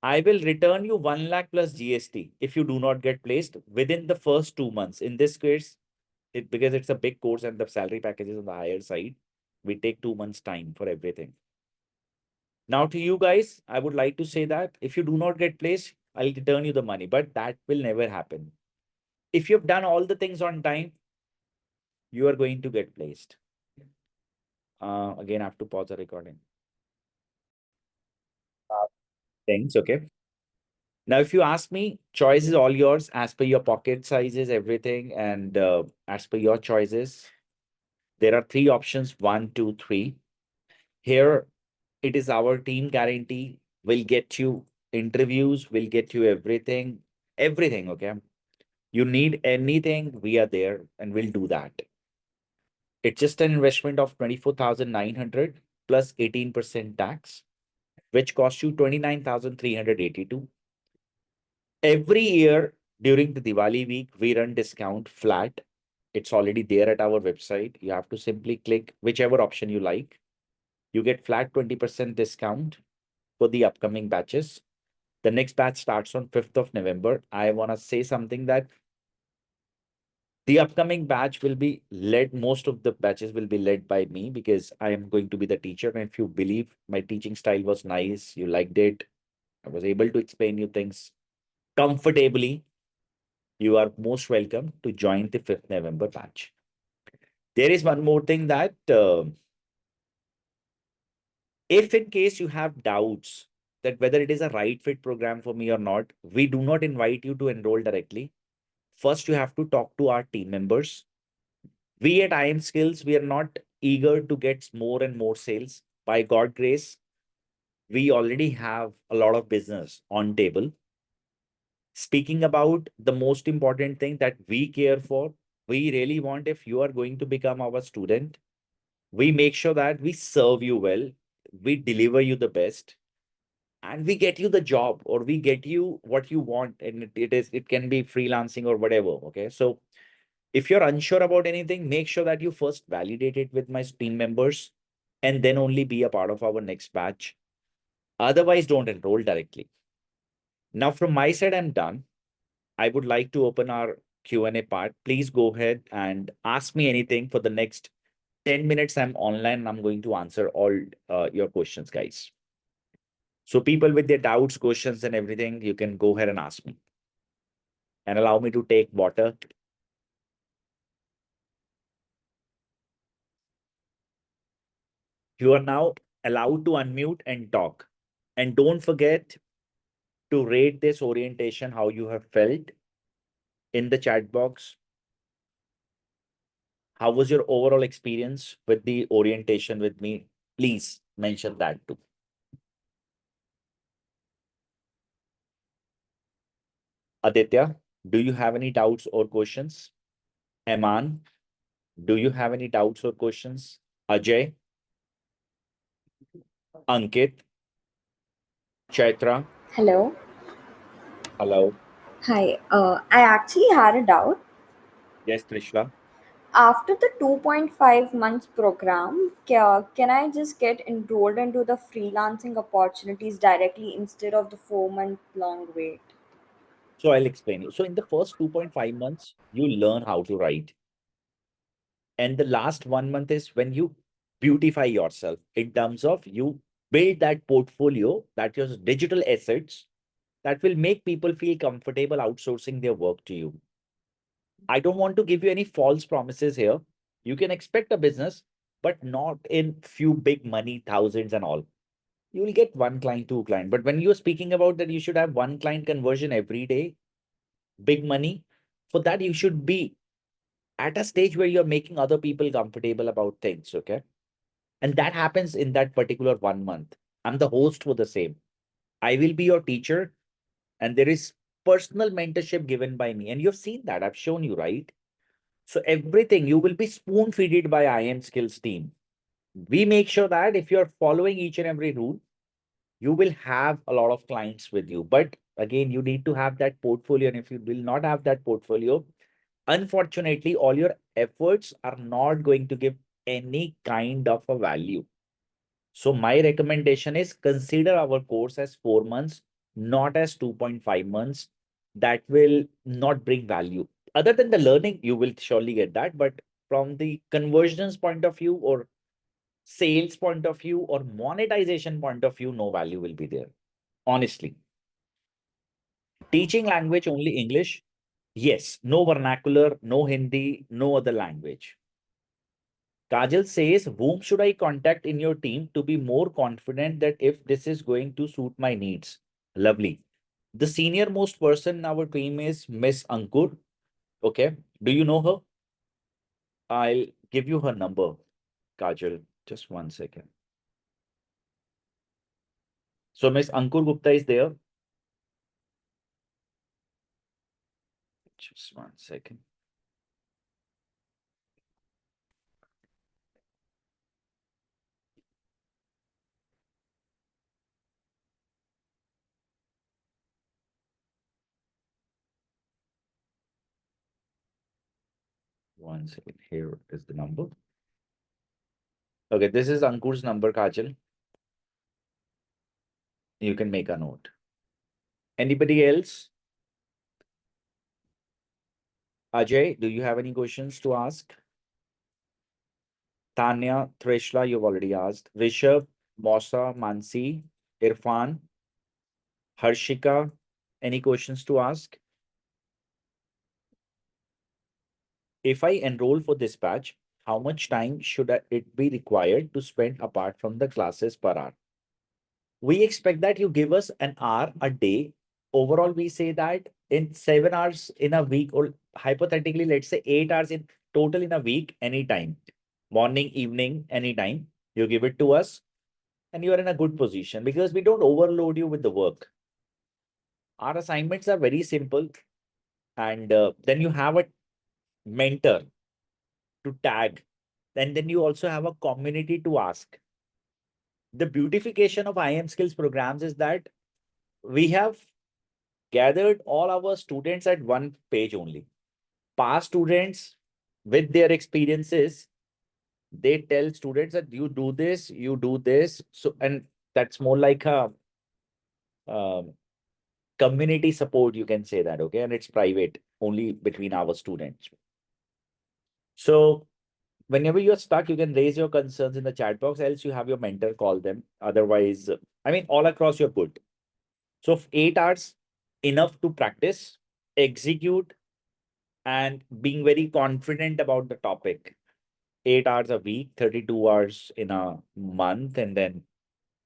I will return you 1 lakh plus GST if you do not get placed within the first 2 months. In this case, because it's a big course and the salary package is on the higher side, we take 2 months time for everything. Now to you guys, I would like to say that if you do not get placed, I'll return you the money, but that will never happen. If you've done all the things on time, you are going to get placed. Again, I have to pause the recording. Things, okay. Now, if you ask me, choice is all yours as per your pocket sizes, everything, and as per your choices. There are 3 options, 1, 2, 3. Here, it is our team guarantee. We'll get you interviews, we'll get you everything, okay? You need anything, we are there and we'll do that. It's just an investment of 24,900 plus 18% tax, which costs you 29,382. Every year during the Diwali week, we run discount flat. It's already there at our website. You have to simply click whichever option you like. You get flat 20% discount for the upcoming batches. The next batch starts on 5th of November. I want to say something that the upcoming batch will be led, most of the batches will be led by me because I am going to be the teacher. And if you believe my teaching style was nice, you liked it, I was able to explain you things comfortably, you are most welcome to join the 5th November batch. There is one more thing that if in case you have doubts that whether it is a right fit program for me or not, we do not invite you to enroll directly. First, you have to talk to our team members. We at IIM Skills, we are not eager to get more and more sales. By God's grace, we already have a lot of business on table. Speaking about the most important thing that we care for, we really want, if you are going to become our student, we make sure that we serve you well, we deliver you the best, and we get you the job or we get you what you want. And it can be freelancing or whatever. Okay. So if you're unsure about anything, make sure that you first validate it with my team members. and then only be a part of our next batch. Otherwise, don't enroll directly. Now, from my side, I'm done. I would like to open our Q&A part. Please go ahead and ask me anything for the next 10 minutes. I'm online and I'm going to answer all your questions, guys. So people with their doubts, questions, and everything, you can go ahead and ask me. And allow me to take water. You are now allowed to unmute and talk. And don't forget to rate this orientation, how you have felt in the chat box. How was your overall experience with the orientation with me? Please mention that too. Aditya, do you have any doubts or questions? Eman, do you have any doubts or questions? Ajay, Ankit, Chaitra, Hello. hello. Hi. I actually had a doubt. Yes, Trishla. After the 2.5 months program, can I just get enrolled into the freelancing opportunities directly instead of the 4-month long wait? So I'll explain you. So in the first 2.5 months, you learn how to write. And the last 1 month is when you beautify yourself in terms of you build that portfolio, that your digital assets that will make people feel comfortable outsourcing their work to you. I don't want to give you any false promises here. You can expect a business, but not in few big money, thousands and all. You will get one client, two client. But when you're speaking about that, you should have one client conversion every day, big money. For that, you should be at a stage where you're making other people comfortable about things. Okay. And that happens in that particular 1 month. I'm the host for the same. I will be your teacher, and there is personal mentorship given by me. And you've seen that. I've shown you, right? So everything you will be spoon feeded by IM Skills team. We make sure that if you're following each and every rule, you will have a lot of clients with you. But again, you need to have that portfolio. And if you will not have that portfolio, unfortunately, all your efforts are not going to give any kind of a value. So my recommendation is consider our course as 4 months, not as 2.5 months. That will not bring value. Other than the learning, you will surely get that. But from the conversions point of view or sales point of view or monetization point of view, no value will be there. Honestly. Teaching language only English? Yes. No vernacular, no Hindi, no other language. Kajal says, whom should I contact in your team to be more confident that if this is going to suit my needs? Lovely. The senior most person in our team is Miss Ankur. Okay. Do you know her? I'll give you her number, Kajal. Just 1 second. So Miss Ankur Gupta is there. Just 1 second. One second. Here is the number. Okay, this is Ankur's number, Kajal. You can make a note. Anybody else? Ajay, do you have any questions to ask? Tanya, Trishla, you've already asked. Rishabh, Mosa, Mansi, Irfan, Harshika, any questions to ask? If I enroll for this batch, how much time should it be required to spend apart from the classes per hour? We expect that you give us an hour a day. Overall, we say that in 7 hours in a week, or hypothetically, let's say 8 hours in total in a week, anytime, morning, evening, anytime, you give it to us and you are in a good position because we don't overload you with the work. Our assignments are very simple. And then you have a mentor to tag. And then you also have a community to ask. The beautification of IM Skills programs is that we have gathered all our students at one page only. Past students with their experiences, they tell students that you do this, you do this. So, and that's more like a um, community support, you can say that, okay? And it's private, only between our students. So whenever you're stuck, you can raise your concerns in the chat box, else you have your mentor call them. Otherwise, I mean, all across you're good. So 8 hours, enough to practice, execute, and being very confident about the topic. 8 hours a week, 32 hours in a month, and then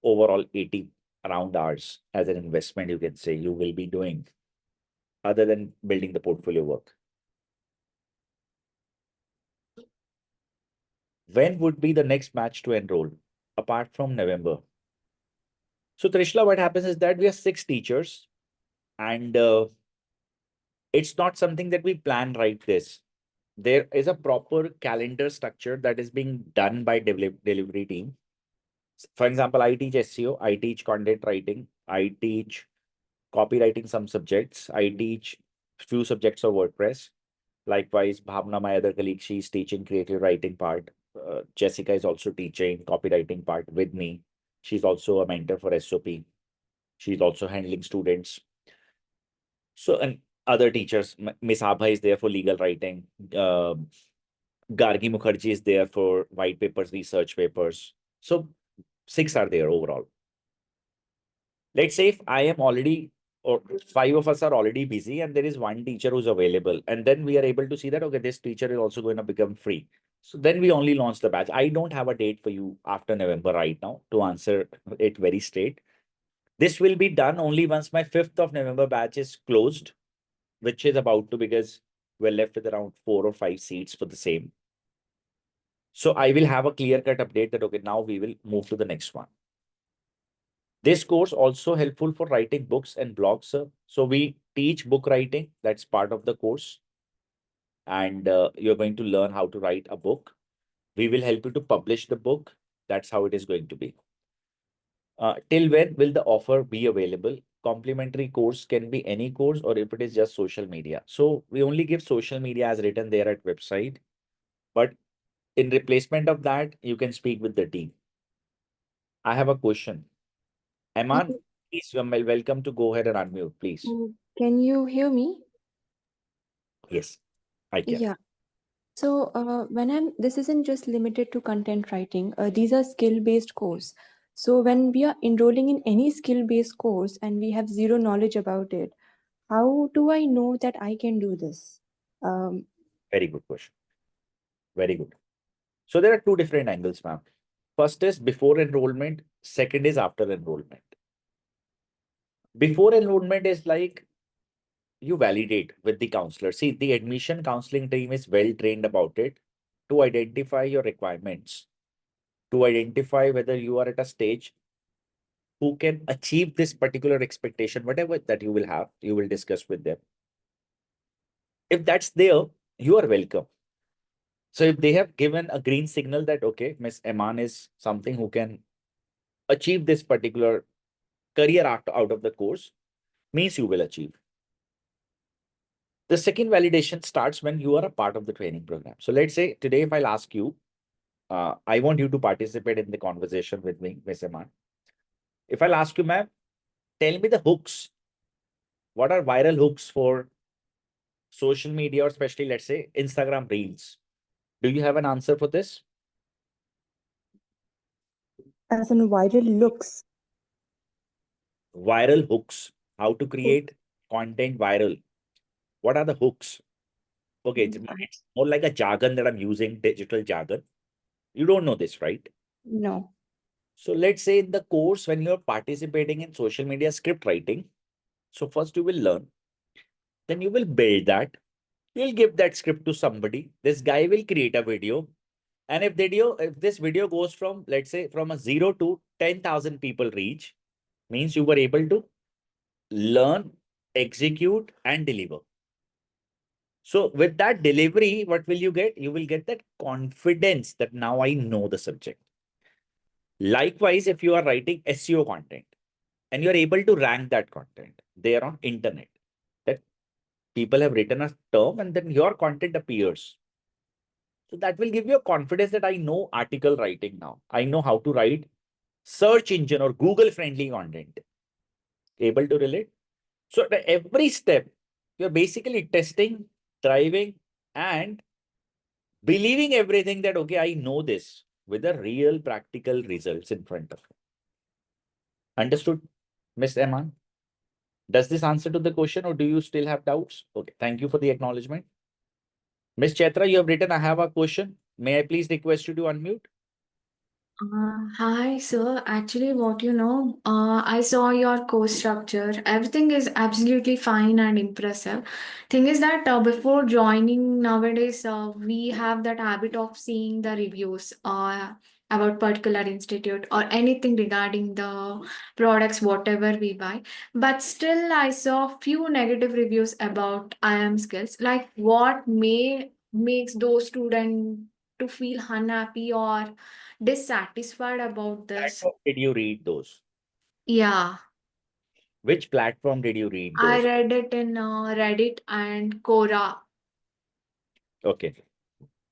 overall 80 around hours as an investment, you can say you will be doing other than building the portfolio work. When would be the next batch to enroll apart from November? So Trishla, what happens is that we are 6 teachers, and it's not something that we plan right this. There is a proper calendar structure that is being done by delivery team. For example, I teach SEO, I teach content writing, I teach copywriting some subjects, I teach few subjects of WordPress. Likewise, Bhavna, my other colleague, she's teaching creative writing part. Jessica is also teaching copywriting part with me. She's also a mentor for SOP. She's also handling students. So, and other teachers, Miss Abha is there for legal writing. Gargi Mukherjee is there for white papers, research papers. So 6 are there overall. Let's say if I am already, or 5 of us are already busy, and there is one teacher who's available, and then we are able to see that, okay, this teacher is also going to become free. So then we only launch the batch. I don't have a date for you after November right now to answer it very straight. This will be done only once my 5th of November batch is closed, which is about to, because we're left with around 4 or 5 seats for the same. So I will have a clear-cut update that, okay, now we will move to the next one. This course also helpful for writing books and blogs, sir. So we teach book writing. That's part of the course. And you're going to learn how to write a book. We will help you to publish the book. That's how it is going to be. Till when will the offer be available? Complimentary course can be any course, or if it is just social media. So we only give social media as written there at website. But in replacement of that, you can speak with the team. I have a question. Aman, please, welcome to go ahead and unmute, please. Can you hear me? Yes, I can. Yeah. So this isn't just limited to content writing. These are skill-based course. So when we are enrolling in any skill-based course and we have zero knowledge about it, how do I know that I can do this? Very good question. Very good. So there are two different angles, ma'am. First is before enrollment. Second is after enrollment. Before enrollment is like you validate with the counselor. See, the admission counseling team is well trained about it to identify your requirements, to identify whether you are at a stage who can achieve this particular expectation, whatever that you will have, you will discuss with them. If that's there, you are welcome. So if they have given a green signal that, okay, Miss Eman is something who can achieve this particular career out of the course, means you will achieve. The second validation starts when you are a part of the training program. So let's say today, if I'll ask you, I want you to participate in the conversation with me, Miss Eman. If I'll ask you, ma'am, tell me the hooks. What are viral hooks for social media, or especially, let's say, Instagram Reels? Do you have an answer for this? As in viral looks. Viral hooks. How to create content viral. What are the hooks? Okay, it's more like a jargon that I'm using, digital jargon. You don't know this, right? No. So let's say in the course, when you're participating in social media script writing, so first you will learn, then you will build that. You'll give that script to somebody. This guy will create a video. And if this video goes from, let's say, from a 0 to 10,000 people reach, means you were able to learn, execute, and deliver. So with that delivery, what will you get? You will get that confidence that now I know the subject. Likewise, if you are writing SEO content and you're able to rank that content there on internet, that people have written a term and then your content appears. So that will give you a confidence that I know article writing now. I know how to write search engine or Google friendly content. Able to relate? So at every step, you're basically testing, driving, and believing everything that, okay, I know this with the real practical results in front of you. Understood, Miss Eman? Does this answer to the question or do you still have doubts? Okay, thank you for the acknowledgement. Miss Chaitra, you have written, I have a question. May I please request you to unmute? Hi, sir. Actually, I saw your course structure. Everything is absolutely fine and impressive. Thing is that before joining nowadays, we have that habit of seeing the reviews about particular institute or anything regarding the products, whatever we buy. But still, I saw few negative reviews about IM skills. Like, what makes those students to feel unhappy or dissatisfied about this? Platform did you read those? Yeah, Which platform did you read I those? read it in Reddit and Quora. Okay.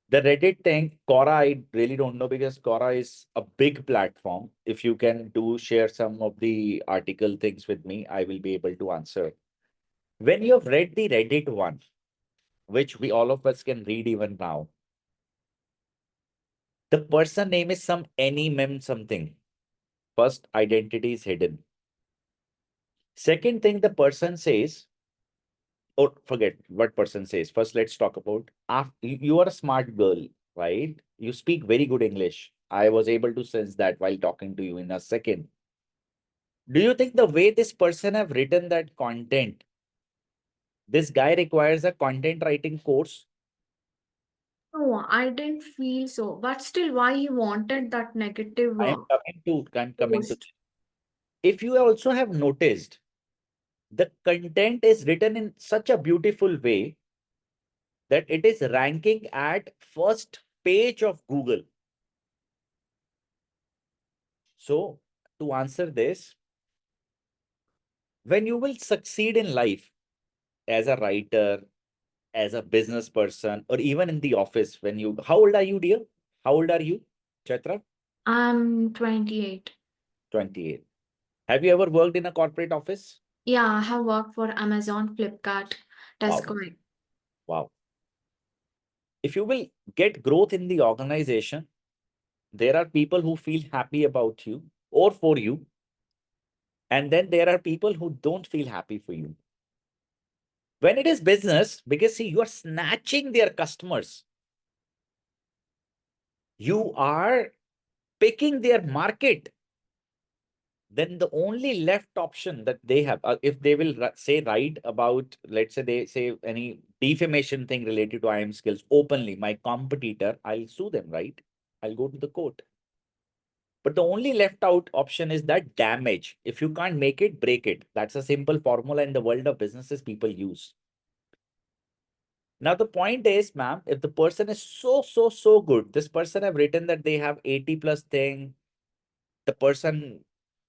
The Reddit thing, Quora, I really don't know because Quora is a big platform. If you can share some of the article things with me, I will be able to answer. When you have read the Reddit one, which we all of us can read even now, the person name is some any mem something. First, identity is hidden. Second thing, the person says, or forget what person says. First, let's talk about you are a smart girl, right? You speak very good English. I was able to sense that while talking to you in a second. Do you think the way this person have written that content, this guy requires a content writing course? No, I didn't feel so. But still, why he wanted that negative I'm coming to. post? If you also have noticed, the content is written in such a beautiful way that it is ranking at first page of Google. So to answer this, when you will succeed in life as a writer, as a business person, or even in the office, how old are you, dear? How old are you, Chaitra? I'm 28. 28. Have you ever worked in a corporate office? Yeah, I have worked for Amazon, Flipkart, Wow. Tesco. Wow. If you will get growth in the organization, there are people who feel happy about you or for you. And then there are people who don't feel happy for you. When it is business, because see, you are snatching their customers. You are picking their market. Then the only left option that they have, if they will say write about, let's say they say any defamation thing related to IM skills openly, my competitor, I'll sue them, right? I'll go to the court. But the only left out option is that damage. If you can't make it, break it. That's a simple formula in the world of businesses people use. Now, the point is, ma'am, if the person is so good, this person have written that they have 80 plus thing, the person,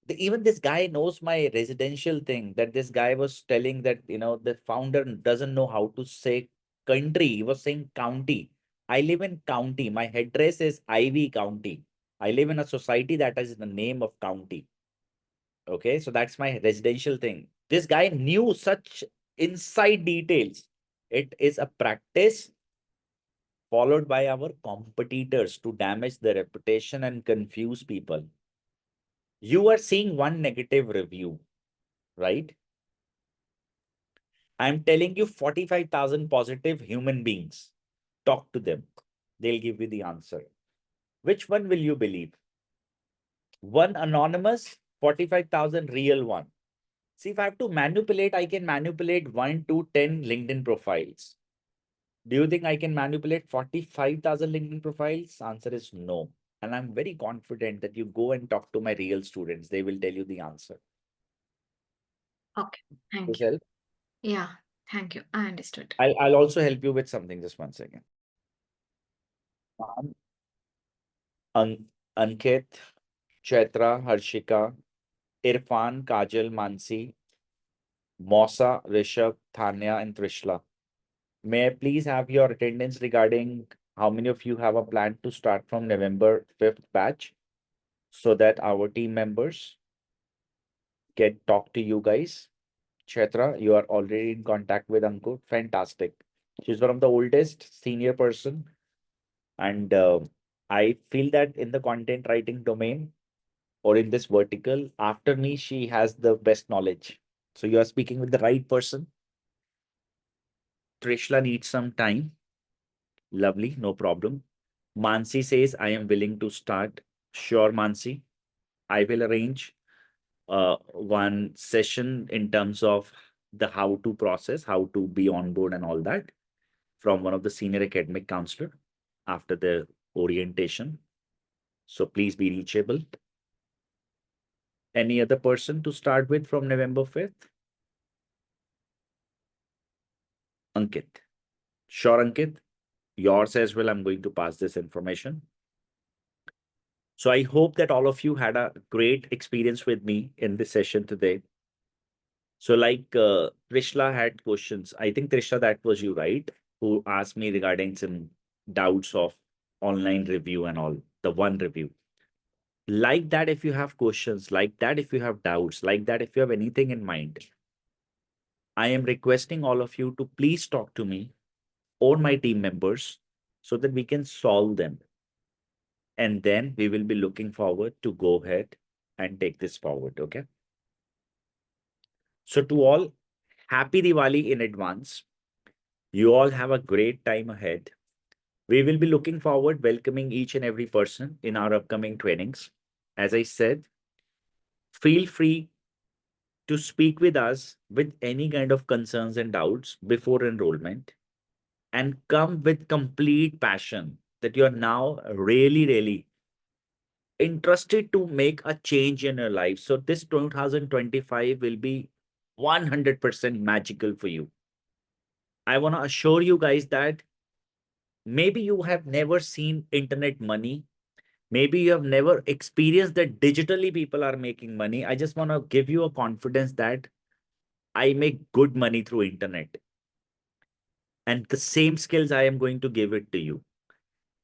even this guy knows my residential thing, that this guy was telling that, the founder doesn't know how to say country. He was saying county. I live in county. My address is Ivy County. I live in a society that is the name of county. Okay, so that's my residential thing. This guy knew such inside details. It is a practice followed by our competitors to damage the reputation and confuse people. You are seeing one negative review, right? I'm telling you 45,000 positive human beings. Talk to them. They'll give you the answer. Which one will you believe? One anonymous, 45,000 real one. See, if I have to manipulate, I can manipulate 1 to 10 LinkedIn profiles. Do you think I can manipulate 45,000 LinkedIn profiles? Answer is no. And I'm very confident that you go and talk to my real students. They will tell you the answer. Okay, thank This you. help? Yeah, thank you. I understood. I'll also help you with something. Just 1 second. Ankit, Chaitra, Harshika, Irfan, Kajal, Mansi, Mosa, Rishabh, Thanya, and Trishla. May I please have your attendance regarding how many of you have a plan to start from November 5th batch so that our team members can talk to you guys? Chetra, you are already in contact with Ankur. Fantastic. She's one of the oldest senior person. And I feel that in the content writing domain or in this vertical, after me, she has the best knowledge. So you are speaking with the right person. Trishla needs some time. Lovely, no problem. Mansi says, I am willing to start. Sure, Mansi. I will arrange one session in terms of the how to process, how to be on board and all that from one of the senior academic counselor after the orientation. So please be reachable. Any other person to start with from November 5th? Ankit. Sure, Ankit. Yours as well. I'm going to pass this information. So I hope that all of you had a great experience with me in this session today. So like Trishla had questions. I think Trishla, that was you, right? Who asked me regarding some doubts of online review and all, the one review. Like that, if you have questions, like that, if you have doubts, like that, if you have anything in mind, I am requesting all of you to please talk to me or my team members so that we can solve them. And then we will be looking forward to go ahead and take this forward, okay? So to all, happy Diwali in advance. You all have a great time ahead. We will be looking forward welcoming each and every person in our upcoming trainings. As I said, feel free to speak with us with any kind of concerns and doubts before enrollment and come with complete passion that you are now really interested to make a change in your life. So this 2025 will be 100% magical for you. I want to assure you guys that maybe you have never seen internet money. Maybe you have never experienced that digitally people are making money. I just want to give you a confidence that I make good money through internet. And the same skills I am going to give it to you.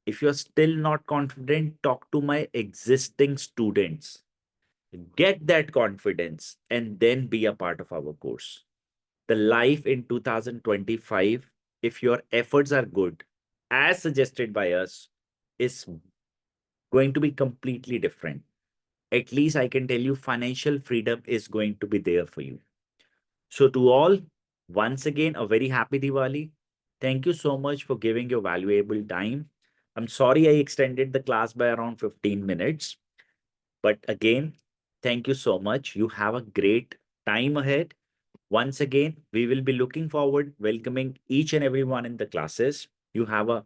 If you're still not confident, talk to my existing students. Get that confidence and then be a part of our course. The life in 2025, if your efforts are good, as suggested by us, is going to be completely different. At least I can tell you financial freedom is going to be there for you. So to all, once again, a very happy Diwali. Thank you so much for giving your valuable time. I'm sorry I extended the class by around 15 minutes. But again, thank you so much. You have a great time ahead. Once again, we will be looking forward welcoming each and everyone in the classes. You have a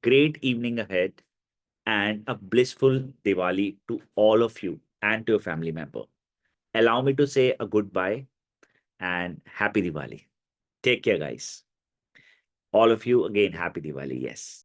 great evening ahead and a blissful Diwali to all of you and to your family member. Allow me to say a goodbye and happy Diwali. Take care, guys. All of you again, happy Diwali. Yes.